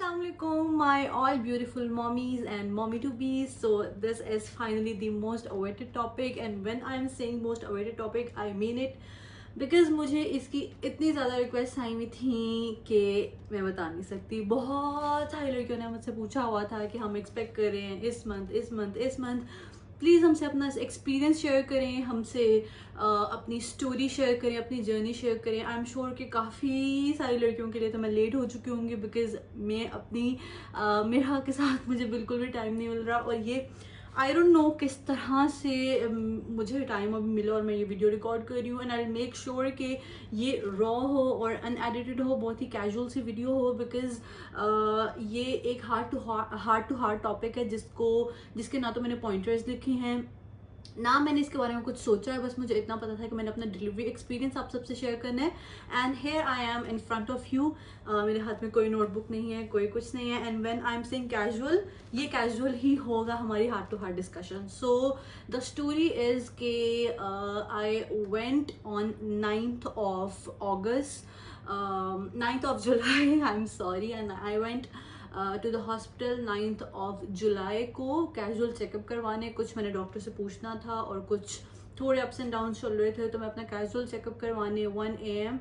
Assalamualaikum, my all beautiful mommies and mommy to be. So this is finally the most awaited topic, and when I'm saying most awaited topic, I mean it because मुझे इसकी इतनी ज़्यादा request आई हुई थी कि मैं बता नहीं सकती। बहुत सारी लड़कियों ने मुझसे पूछा हुआ था कि हम एक्सपेक्ट कर रहे हैं इस मंथ प्लीज़ हमसे अपना एक्सपीरियंस शेयर करें, हमसे अपनी स्टोरी शेयर करें, अपनी जर्नी शेयर करें। आई एम श्योर कि काफ़ी सारी लड़कियों के लिए तो मैं लेट हो चुकी होंगी बिकॉज मैं अपनी मेरा के साथ मुझे बिल्कुल भी टाइम नहीं मिल रहा, और ये आई डोंट नो किस तरह से मुझे टाइम अभी मिला और मैं ये वीडियो रिकॉर्ड कर रही हूँ। एंड आई मेक श्योर कि ये रॉ हो और अनएडिटेड हो, बहुत ही कैजुअल सी वीडियो हो बिकॉज ये एक हार्ट टू हार्ट टॉपिक है जिसके ना तो मैंने पॉइंटर्स लिखे हैं ना मैंने इसके बारे में कुछ सोचा है। बस मुझे इतना पता था कि मैंने अपना डिलीवरी एक्सपीरियंस आप सबसे शेयर करना है। And here I am in front of you. मेरे हाथ में कोई नोटबुक नहीं है, कोई कुछ नहीं है। And when I am saying casual, ये कैजुअल ही होगा हमारी heart to heart discussion. So the story is के I went on 9th of August, 9th of July I am sorry, and I went to the hospital 9th of July को casual checkup करवाने। कुछ मैंने doctor से पूछना था और कुछ थोड़े अप्स एंड डाउन चल रहे थे, तो मैं अपना कैजुअल चेकअप करवाने 1 AM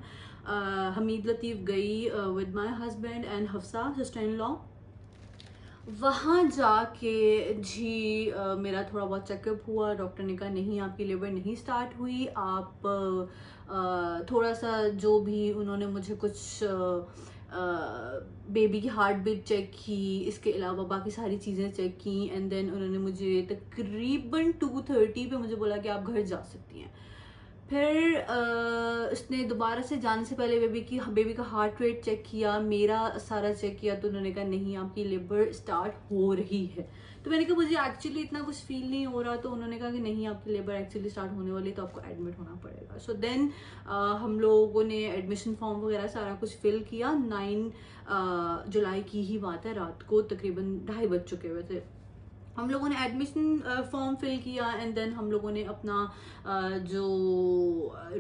हमीद लतीफ़ गई with my husband and Hafsa sister in law. वहाँ जाके जी मेरा थोड़ा बहुत चेकअप हुआ। डॉक्टर ने कहा नहीं, आपकी लेबर नहीं स्टार्ट हुई, आप थोड़ा सा जो भी उन्होंने मुझे कुछ बेबी की हार्ट बीट चेक की, इसके अलावा बाकी सारी चीज़ें चेक की। एंड देन उन्होंने मुझे तकरीबन 2:30 पे मुझे बोला कि आप घर जा सकती हैं। फिर उसने दोबारा से जाने से पहले बेबी का हार्ट रेट चेक किया, मेरा सारा चेक किया, तो उन्होंने कहा नहीं, आपकी लेबर स्टार्ट हो रही है। तो मैंने कहा मुझे एक्चुअली इतना कुछ फील नहीं हो रहा, तो उन्होंने कहा कि नहीं, आपकी लेबर एक्चुअली स्टार्ट होने वाली है, तो आपको एडमिट होना पड़ेगा। सो देन हम लोगों ने एडमिशन फॉर्म वगैरह सारा कुछ फिल किया। 9 जुलाई की ही बात है, रात को तकरीबन 2:30 बज चुके हुए थे। हम लोगों ने एडमिशन फॉर्म फिल किया एंड देन हम लोगों ने अपना जो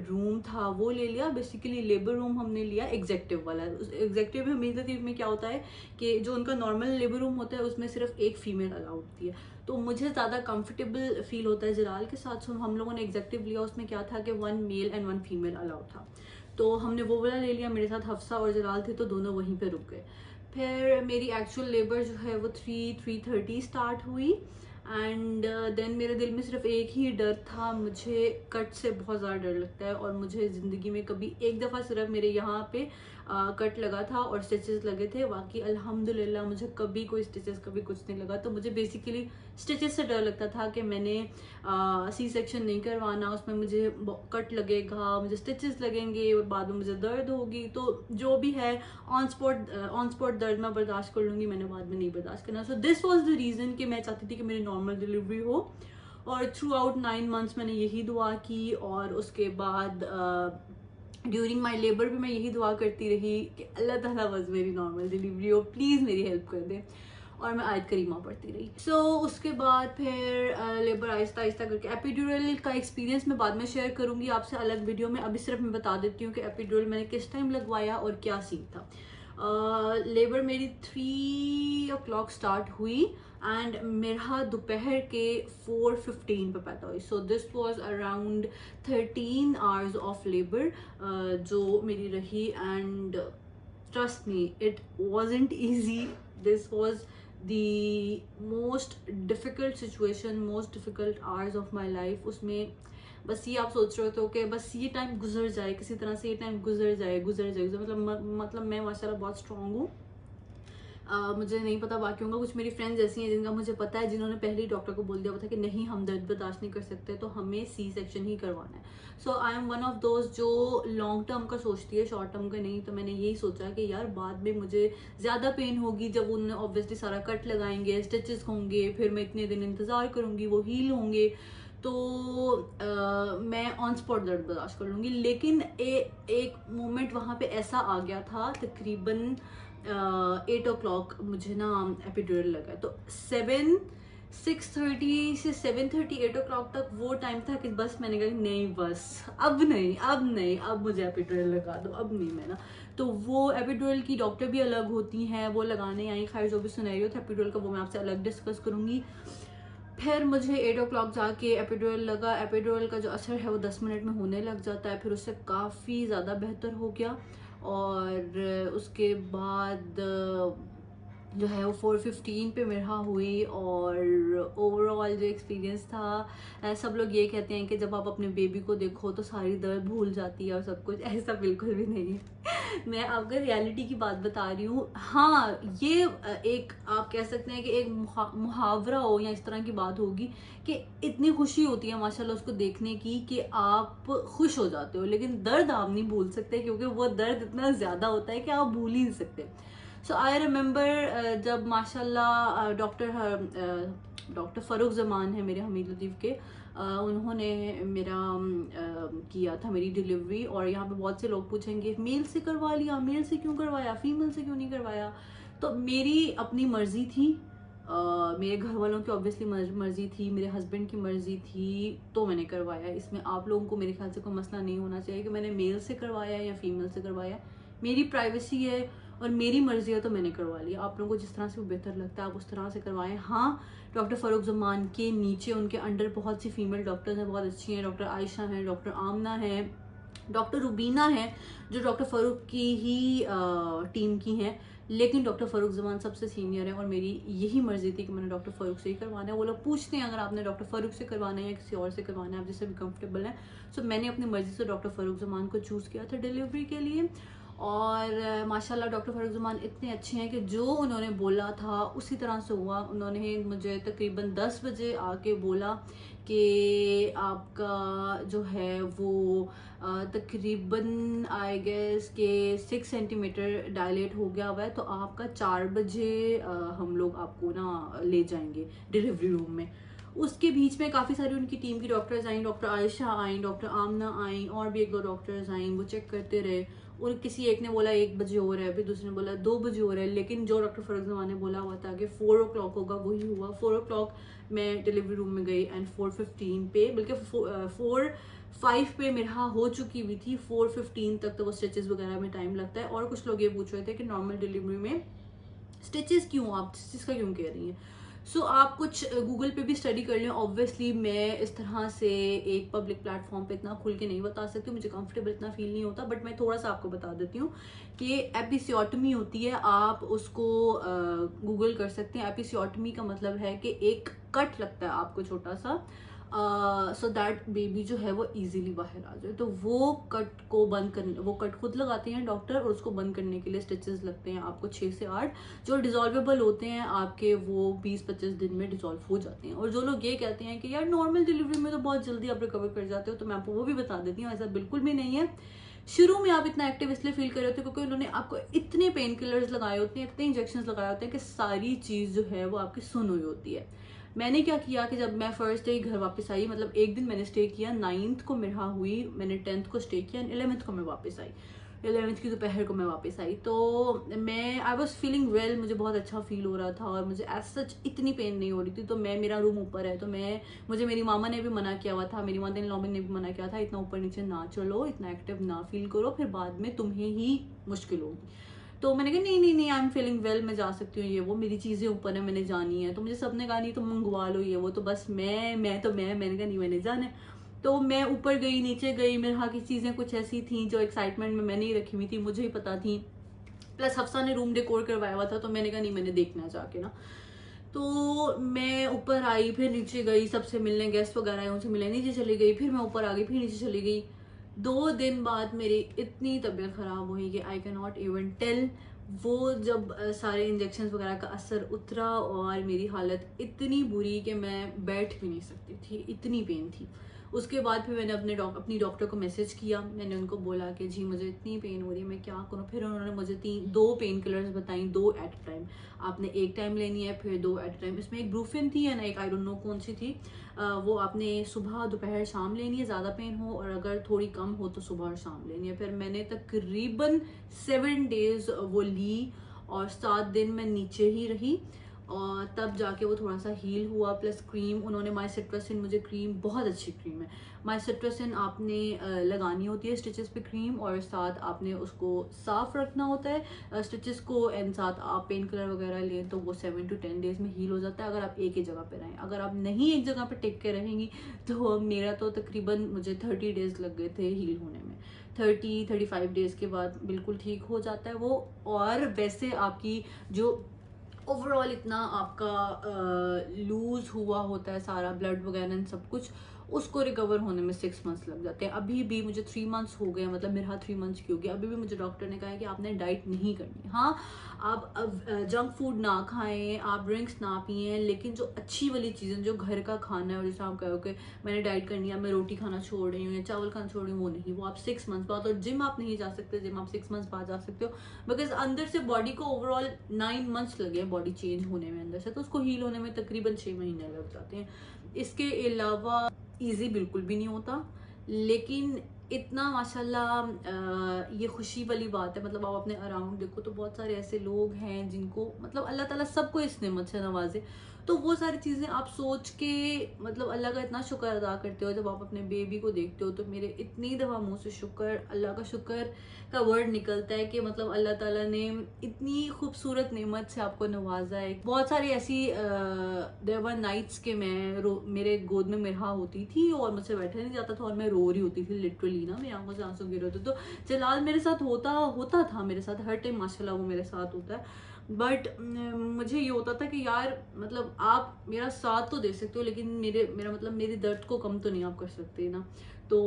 रूम था वो ले लिया। बेसिकली लेबर रूम हमने लिया एग्जेक्टिव वाला। एग्जेक्टिव में हमीद लतीफ़ में क्या होता है कि जो उनका नॉर्मल लेबर रूम होता है उसमें सिर्फ एक फीमेल अलाउड होती है, तो मुझे ज़्यादा कंफर्टेबल फील होता है जलाल के साथ। सो हम लोगों ने एग्जेक्टिव लिया, उसमें क्या था कि 1 मेल एंड 1 फीमेल अलाउड था, तो हमने वो वाला ले लिया। मेरे साथ हफ्सा और जलाल थे, तो दोनों वहीं पे रुक गए। फिर मेरी एक्चुअल लेबर जो है वो 3:30 स्टार्ट हुई। एंड देन मेरे दिल में सिर्फ एक ही डर था, मुझे कट से बहुत ज़्यादा डर लगता है, और मुझे ज़िंदगी में कभी एक दफ़ा सिर्फ मेरे यहाँ पे कट लगा था और स्टिचेस लगे थे, बाकी अल्हम्दुलिल्लाह मुझे कभी कोई स्टिचेस कभी कुछ नहीं लगा। तो मुझे बेसिकली स्टिचेस से डर लगता था कि मैंने सी सेक्शन नहीं करवाना, उसमें मुझे कट लगेगा, मुझे स्टिचेस लगेंगे और बाद में मुझे दर्द होगी। तो जो भी है ऑन स्पॉट दर्द मैं बर्दाश्त कर लूँगी, मैंने बाद में नहीं बर्दाश्त करना। So this was the reason कि मैं चाहती थी कि मेरी नॉर्मल डिलीवरी हो, और थ्रू आउट 9 months मैंने यही दुआ की। और उसके बाद ड्यूरिंग माई लेबर भी मैं यही दुआ करती रही कि अल्लाह ताला बस मेरी नॉर्मल डिलीवरी हो, प्लीज़ मेरी हेल्प कर दे, और मैं आयत करीमा पढ़ती रही। सो उसके बाद फिर लेबर आहिस्ता आहिस्ता करके एपिड्यूरल का एक्सपीरियंस मैं बाद में शेयर करूँगी आपसे अलग वीडियो में। अभी सिर्फ मैं बता देती हूँ कि एपिड्यूरल मैंने किस टाइम लगवाया और क्या सीन था। लेबर मेरी 3 o'clock स्टार्ट हुई एंड मेरा दोपहर के 4:15 पे पैदा हुई। So this was around 13 hours of labour जो मेरी रही। And trust me, it wasn't easy. This was the most difficult situation, most difficult hours of my life। उसमें बस ये आप सोच रहे हो कि बस ये टाइम गुजर जाए, किसी तरह से ये टाइम गुजर जाए। मतलब मैं माशाल्लाह बहुत स्ट्रांग हूँ। मुझे नहीं पता बाकियों का, कुछ मेरी फ्रेंड्स ऐसी हैं जिनका मुझे पता है, जिन्होंने पहले ही डॉक्टर को बोल दिया था कि नहीं, हम दर्द बर्दाश्त नहीं कर सकते, तो हमें सी सेक्शन ही करवाना है। So I am one of those जो लॉन्ग टर्म का सोचती है, शॉर्ट टर्म का नहीं। तो मैंने यही सोचा कि यार बाद में मुझे ज़्यादा पेन होगी जब उन्हें ऑब्वियसली सारा कट लगाएंगे, स्टिचेस होंगे, फिर मैं इतने दिन इंतज़ार करूँगी, वो हील होंगे, तो मैं ऑन स्पॉट दर्द बर्दाश्त कर लूँगी। लेकिन एक मोमेंट वहाँ पे ऐसा आ गया था, तकरीबन 8 o'clock मुझे ना एपिड्यूरल लगा। तो 7 6:30 से 7:30 8 ओ क्लॉक तक वो टाइम था कि बस मैंने कहा नहीं बस अब नहीं अब नहीं, अब मुझे एपिड्यूरल लगा दो, अब नहीं मैं ना। तो वो एपिड्यूरल की डॉक्टर भी अलग होती हैं, वो लगाने आई। खैर जो भी सिनेरियो था एपिड्यूरल का वो मैं आपसे अलग डिस्कस करूंगी। फिर मुझे 8 ओ क्लॉक जाके एपिड्यूरल लगा। एपिड्यूरल का जो असर है वो 10 मिनट में होने लग जाता है, फिर उससे काफ़ी ज़्यादा बेहतर हो गया। और उसके बाद जो है वो 4:15 पे मेरा हुई। और ओवरऑल जो एक्सपीरियंस था, सब लोग ये कहते हैं कि जब आप अपने बेबी को देखो तो सारी दर्द भूल जाती है और सब कुछ, ऐसा बिल्कुल भी नहीं है। मैं आपको रियलिटी की बात बता रही हूँ। हाँ, ये एक आप कह सकते हैं कि एक मुहावरा हो या इस तरह की बात होगी कि इतनी खुशी होती है माशाल्लाह उसको देखने की कि आप खुश हो जाते हो, लेकिन दर्द आप नहीं भूल सकते क्योंकि वो दर्द इतना ज़्यादा होता है कि आप भूल ही नहीं सकते। सो आई रिमेंबर जब माशाल्लाह डॉक्टर फ़ारूक ज़मान है मेरे हमीद लतीफ़ के, उन्होंने मेरा किया था मेरी डिलीवरी। और यहाँ पे बहुत से लोग पूछेंगे मेल से करवा लिया, मेल से क्यों करवाया, फीमेल से क्यों नहीं करवाया? तो मेरी अपनी मर्ज़ी थी, मेरे घर वालों की ऑब्वियसली मर्ज़ी थी, मेरे हस्बैंड की मर्ज़ी थी, तो मैंने करवाया। इसमें आप लोगों को मेरे ख्याल से कोई मसला नहीं होना चाहिए कि मैंने मेल से करवाया या फीमेल से करवाया। मेरी प्राइवेसी है और मेरी मर्जी है तो मैंने करवा लिया। आप लोगों को जिस तरह से वो बेहतर लगता है आप उस तरह से करवाएं। हाँ, डॉक्टर फ़ारूक ज़मान के नीचे उनके अंडर बहुत सी फीमेल डॉक्टर्स हैं, बहुत अच्छी हैं। डॉक्टर आयशा हैं, डॉक्टर आमना हैं, डॉक्टर रुबीना हैं जो डॉक्टर फ़ारूक की ही टीम की हैं। लेकिन डॉक्टर फ़ारूक ज़मान सबसे सीनियर है और मेरी यही मर्जी थी कि मैंने डॉक्टर फ़ारूक से ही करवाना है। वो लोग पूछते हैं अगर आपने डॉक्टर फ़ारूक से करवाना है या किसी और से करवाना है, आप जिससे भी कंफर्टेबल हैं। सो मैंने अपनी मर्जी से डॉक्टर फ़ारूक ज़मान को चूज़ किया था डिलीवरी के लिए। और माशाल्लाह डॉक्टर फ़ारूक ज़मान इतने अच्छे हैं कि जो उन्होंने बोला था उसी तरह से हुआ। उन्होंने मुझे तकरीबन 10 बजे आके बोला कि आपका जो है वो तकरीबन आई गेस के 6 सेंटीमीटर डायलेट हो गया हुआ है, तो आपका 4 बजे हम लोग आपको ना ले जाएंगे डिलीवरी रूम में। उसके बीच में काफ़ी सारी उनकी टीम की डॉक्टर्स आई, डॉक्टर आयशा आई, डॉक्टर आमना आई, और भी 1-2 डॉक्टर्स आई। वो चेक करते रहे और किसी एक ने बोला 1 बजे हो रहा है, फिर दूसरे ने बोला 2 बजे हो रहा है, लेकिन जो डॉक्टर फ़ारूक ज़मान ने बोला हुआ था कि 4 ओ क्लॉक होगा वही हुआ। 4 ओ क्लॉक मैं डिलीवरी रूम में गई एंड 4:15 पे, बल्कि 4:05 पे मेरा हो चुकी हुई थी। 4:15 तक तो वो स्टिचेस वगैरह में टाइम लगता है। और कुछ लोग ये पूछ रहे थे कि नॉर्मल डिलीवरी में स्टिचेस क्यों, आप स्टिचेस का क्यों कह रही हैं? सो आप कुछ गूगल पे भी स्टडी कर लें। ऑब्वियसली मैं इस तरह से एक पब्लिक प्लेटफॉर्म पे इतना खुल के नहीं बता सकती, मुझे कंफर्टेबल इतना फील नहीं होता, बट मैं थोड़ा सा आपको बता देती हूँ कि एपिसियोटमी होती है। आप उसको गूगल कर सकते हैं। एपिसियोटमी का मतलब है कि एक कट लगता है आपको छोटा सा, सो दैट बेबी जो है वो इजीली बाहर आ जाए। तो वो कट को बंद करने, वो कट खुद लगाते हैं डॉक्टर, और उसको बंद करने के लिए स्टिचेस लगते हैं आपको 6 से 8, जो डिजॉल्वेबल होते हैं आपके, वो 20-25 दिन में डिजॉल्व हो जाते हैं। और जो लोग ये कहते हैं कि यार नॉर्मल डिलीवरी में तो बहुत जल्दी आप रिकवर कर जाते हो, तो मैं आपको वो भी बता देती हूँ ऐसा बिल्कुल भी नहीं है। शुरू में आप इतना एक्टिव इसलिए फील कर रहे होते हैं क्योंकि उन्होंने आपको इतने पेन किलर्स लगाए होते हैं, इतने इंजेक्शन लगाए होते हैं कि सारी चीज़ जो है वो आपकी सुन हुई होती है। मैंने क्या किया कि जब मैं फर्स्ट डे घर वापस आई, मतलब एक दिन मैंने स्टे किया, 9th को मेरा हुई, मैंने 10th को स्टे किया, 11th को मैं वापस आई, 11th की दोपहर को मैं वापस आई। तो मैं आई वॉज फीलिंग वेल, मुझे बहुत अच्छा फील हो रहा था और मुझे एज सच इतनी पेन नहीं हो रही थी। तो मेरा रूम ऊपर है, तो मुझे मेरी मामा ने भी मना किया हुआ था, मेरी मदर इन लॉ ने भी मना किया था इतना ऊपर नीचे ना चलो, इतना एक्टिव ना फील करो, फिर बाद में तुम्हें ही मुश्किल होगी। तो मैंने कहा नहीं नहीं नहीं, आई एम फीलिंग वेल, मैं जा सकती हूँ, ये वो मेरी चीज़ें ऊपर है, मैंने जानी है। तो मुझे सबने कहा नहीं तुम मंगवा लो ये वो, तो बस मैंने कहा नहीं मैंने जाना है। तो मैं ऊपर गई, नीचे गई, मेरे यहाँ की चीज़ें कुछ ऐसी थी जो एक्साइटमेंट में मैंने ही रखी हुई थी, मुझे ही पता थी। प्लस हफ्सा ने रूम डेकोर करवाया हुआ था, तो मैंने कहा नहीं मैंने देखना है जाके ना। तो मैं ऊपर आई, फिर नीचे गई, सबसे मिलने, गेस्ट वगैरह आए उनसे मिलने, नीचे चली गई, फिर मैं ऊपर आ गई, फिर नीचे चली गई। 2 दिन बाद मेरी इतनी तबीयत ख़राब हुई कि I can not even tell. वो जब सारे इंजेक्शन वगैरह का असर उतरा और मेरी हालत इतनी बुरी कि मैं बैठ भी नहीं सकती थी, इतनी पेन थी। उसके बाद फिर मैंने अपनी डॉक्टर को मैसेज किया, मैंने उनको बोला कि जी मुझे इतनी पेन हो रही है, मैं क्या करूँ। फिर उन्होंने मुझे 2 पेन किलर्स बताई, 2 एट अ टाइम, आपने एक टाइम लेनी है, फिर 2 एट अ टाइम। इसमें एक ब्रूफिन थी या ना एक आई डोंट नो कौन सी थी, वो आपने सुबह दोपहर शाम लेनी है, ज़्यादा पेन हो, और अगर थोड़ी कम हो तो सुबह और शाम लेनी है। फिर मैंने तकरीबन 7 डेज वो ली और 7 दिन मैं नीचे ही रही। और तब जाके वो थोड़ा सा हील हुआ। प्लस क्रीम उन्होंने माइसिट्रोसिन, मुझे क्रीम बहुत अच्छी क्रीम है माइसिट्रोसिन, आपने लगानी होती है स्टिचेस पे क्रीम, और साथ आपने उसको साफ रखना होता है स्टिचेस को, एंड साथ आप पेन किलर वगैरह लें तो वो 7 to 10 डेज में हील हो जाता है अगर आप एक ही जगह पे रहें। अगर आप नहीं एक जगह पे टिक के रहेंगी तो मेरा तो तकरीबन मुझे 30 डेज लग गए थे हील होने में। 30-35 डेज के बाद बिल्कुल ठीक हो जाता है वो। और वैसे आपकी जो ओवरऑल इतना आपका लूज हुआ होता है सारा ब्लड वगैरह सब कुछ, उसको रिकवर होने में 6 मंथ्स लग जाते हैं। अभी भी मुझे 3 मंथ्स हो गए, मतलब मेरा 3 मंथ्स की हो गया, अभी भी मुझे डॉक्टर ने कहा है कि आपने डाइट नहीं करनी। हाँ, आप अब जंक फूड ना खाएं, आप ड्रिंक्स ना पिए, लेकिन जो अच्छी वाली चीज़ें, जो घर का खाना है, और जैसे आप कहो कि मैंने डाइट करनी है, मैं रोटी खाना छोड़ रही हूँ या चावल खाना छोड़ रही हूँ, वो नहीं, वो आप 6 मंथ्स बाद। और जिम आप नहीं जा सकते, जिम आप 6 मंथ्स बाद जा सकते हो, बिकॉज अंदर से बॉडी को ओवरऑल 9 मंथ्स लगे हैं बॉडी चेंज होने में अंदर से, तो उसको हील होने में तकरीबन 6 महीने लग जाते हैं। इसके अलावा इजी बिल्कुल भी नहीं होता, लेकिन इतना माशाल्लाह ये खुशी वाली बात है। मतलब आप अपने अराउंड देखो तो बहुत सारे ऐसे लोग हैं जिनको मतलब अल्लाह ताला सबको इस नेमत से नवाजे, तो वो सारी चीज़ें आप सोच के मतलब अल्लाह का इतना शुक्र अदा करते हो। जब आप अपने बेबी को देखते हो तो मेरे इतनी दफ़ा मुंह से शुक्र, अल्लाह का शुक्र का वर्ड निकलता है कि मतलब अल्लाह ताला ने इतनी खूबसूरत नेमत से आपको नवाजा है। बहुत सारी ऐसी देयर वर नाइट्स के मैं मेरे गोद में मेरा होती थी और मुझसे बैठा नहीं जाता था और मैं रो रही होती थी लिटरली ना, मेरी आंखों से आंसू गिर रहे थे। तो जलाल मेरे साथ होता था मेरे साथ हर टाइम, माशाल्लाह वो मेरे साथ होता है। बट मुझे ये होता था कि यार मतलब आप मेरा साथ तो दे सकते हो, लेकिन मेरा मतलब मेरे दर्द को कम तो नहीं आप कर सकते ना। तो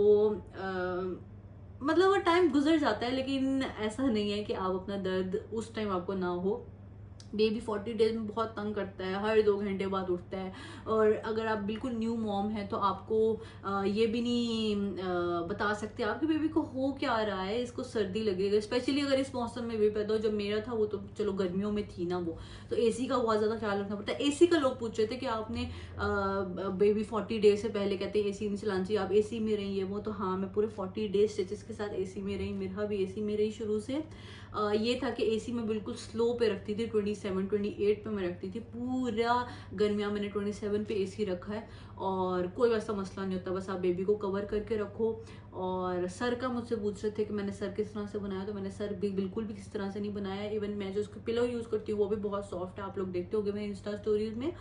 मतलब वो टाइम गुजर जाता है, लेकिन ऐसा नहीं है कि आप अपना दर्द उस टाइम आपको ना हो। बेबी 40 डेज में बहुत तंग करता है, हर 2 घंटे बाद उठता है। और अगर आप बिल्कुल न्यू मॉम है तो आपको ये भी नहीं बता सकते आपके बेबी को हो क्या रहा है, इसको सर्दी लगेगा, स्पेशली अगर इस मौसम में बेबी पैदा हो। जब मेरा था वो तो चलो गर्मियों में थी ना, वो तो एसी का बहुत ज़्यादा ख्याल रखना पड़ता है। एसी का लोग पूछ रहे थे कि आपने बेबी 40 डेज से पहले कहते हैं एसी नहीं चलाना चाहिए, आप एसी में रही है वो, तो हाँ मैं पूरे 40 डेज स्टिचेस के साथ एसी में रही, मेरा भी एसी में रही शुरू से। ये था कि एसी में बिल्कुल स्लो पे रखती थी, 27-28 पे मैं रखती थी, पूरा गर्मियाँ मैंने 27 पे एसी रखा है। और कोई वैसा मसला नहीं होता, बस आप बेबी को कवर करके रखो। और सर का मुझसे पूछ रहे थे कि मैंने सर किस तरह से बनाया, तो मैंने सर भी बिल्कुल भी किस तरह से नहीं बनाया। इवन मैं जो उसको पिलो यूज़ करती हूँ वो भी बहुत सॉफ्ट है, आप लोग देखते होंगे मेरे इंस्टा स्टोरीज में।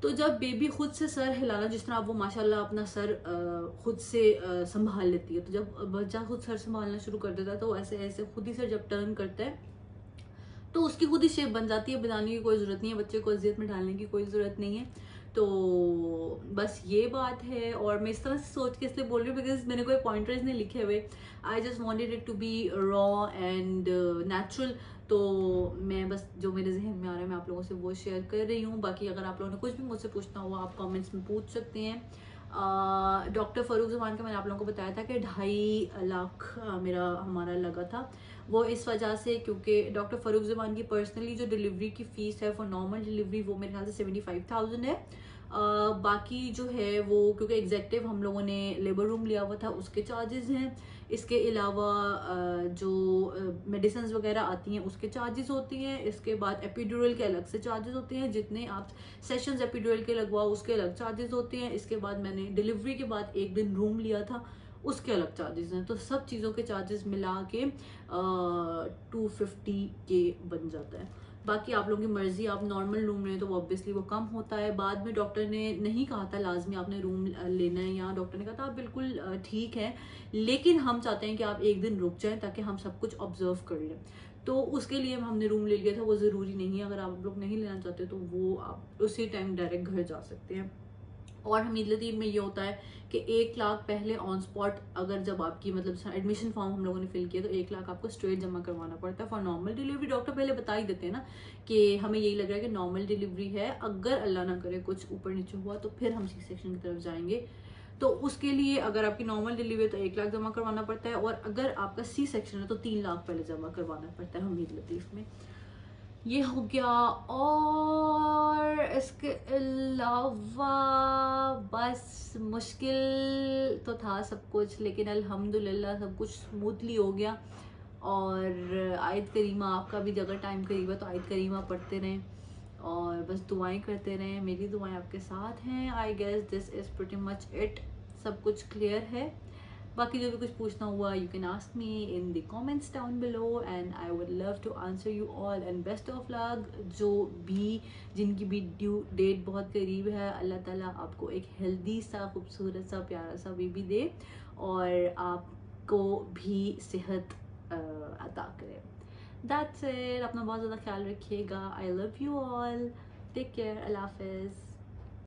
तो जब बेबी खुद से सर हिलाना, जिस तरह वो माशाल्लाह अपना सर खुद से संभाल लेती है, तो जब बच्चा खुद सर संभालना शुरू कर देता है तो ऐसे ऐसे खुद ही सर जब टर्न करता है तो उसकी खुद ही शेप बन जाती है, बनाने की कोई ज़रूरत नहीं है, बच्चे को अजियत में डालने की कोई ज़रूरत नहीं है। तो बस ये बात है। और मैं इस तरह से सोच के इसलिए बोल रही हूँ बिकॉज मैंने कोई पॉइंटर्स नहीं लिखे हुए, I just wanted it to be raw and natural. तो मैं बस जो मेरे जहन में आ रहा है मैं आप लोगों से वो शेयर कर रही हूँ। बाकी अगर आप लोगों ने कुछ भी मुझसे पूछना हुआ आप कमेंट्स में पूछ सकते हैं। डॉक्टर फ़ारूक ज़मान का मैंने आप लोगों को बताया था कि 2.5 लाख मेरा हमारा लगा था। वो इस वजह से क्योंकि डॉक्टर फ़ारूक ज़मान की पर्सनली जो डिलीवरी की फ़ीस है फॉर नॉर्मल डिलीवरी वो मेरे ख्याल से 75,000 है। बाकी जो है वो क्योंकि एग्जेक्टिव हम लोगों ने लेबर रूम लिया हुआ था उसके चार्जेस हैं। इसके अलावा जो मेडिसिन वगैरह आती हैं उसके चार्जेस होती हैं। इसके बाद एपिड्यूरल के अलग से चार्जेस होते हैं, जितने आप सेशंस एपिड्यूरल के लगवाओ उसके अलग चार्जेस होते हैं। इसके बाद मैंने डिलीवरी के बाद 1 दिन रूम लिया था उसके अलग चार्जेस हैं। तो सब चीज़ों के चार्जेस मिला के 250 के बन जाता है। बाकी आप लोगों की मर्जी, आप नॉर्मल रूम लें तो वो ऑब्वियसली वो कम होता है। बाद में डॉक्टर ने नहीं कहा था लाजमी आपने रूम लेना है, या डॉक्टर ने कहा था आप बिल्कुल ठीक है, लेकिन हम चाहते हैं कि आप 1 दिन रुक जाएं ताकि हम सब कुछ ऑब्जर्व कर लें। तो उसके लिए हमने रूम ले लिया था। वो ज़रूरी नहीं है, अगर आप लोग नहीं लेना चाहते तो वो आप उसी टाइम डायरेक्ट घर जा सकते हैं। और हमीद लतीफ़ में ये होता है कि 1 लाख पहले ऑन स्पॉट, अगर जब आपकी मतलब एडमिशन फॉर्म हम लोगों ने फिल किया तो 1 लाख आपको स्ट्रेट जमा करवाना पड़ता है फॉर नॉर्मल डिलीवरी। डॉक्टर पहले बता ही देते हैं ना कि हमें यही लग रहा है कि नॉर्मल डिलीवरी है, अगर अल्लाह ना करे कुछ ऊपर नीचे हुआ तो फिर हम सी सेक्शन की तरफ जाएंगे। तो उसके लिए अगर आपकी नॉर्मल डिलीवरी है तो 1 लाख जमा करवाना पड़ता है, और अगर आपका सी सेक्शन है तो 3 लाख पहले जमा करवाना पड़ता है हमीद लतीफ़ में। ये हो गया। और इसके अलावा बस मुश्किल तो था सब कुछ, लेकिन अल्हम्दुलिल्लाह सब कुछ स्मूथली हो गया। और आयत करीमा आपका भी अगर टाइम करीब है तो आयत करीमा पढ़ते रहें। और बस दुआएं करते रहें, मेरी दुआएं आपके साथ हैं। I guess this is pretty much it, सब कुछ क्लियर है। बाकी जो भी कुछ पूछना हुआ you can ask me in the comments down below and I would love to answer you all and best of luck. जो भी जिनकी भी ड्यू डेट बहुत करीब है, अल्लाह ताला आपको एक हेल्दी सा खूबसूरत सा प्यारा सा बेबी दे और आपको भी सेहत अता करे। दैट्स इट, अपना बहुत ज़्यादा ख्याल रखिएगा। I love you all, take care, Allah हाफिज़।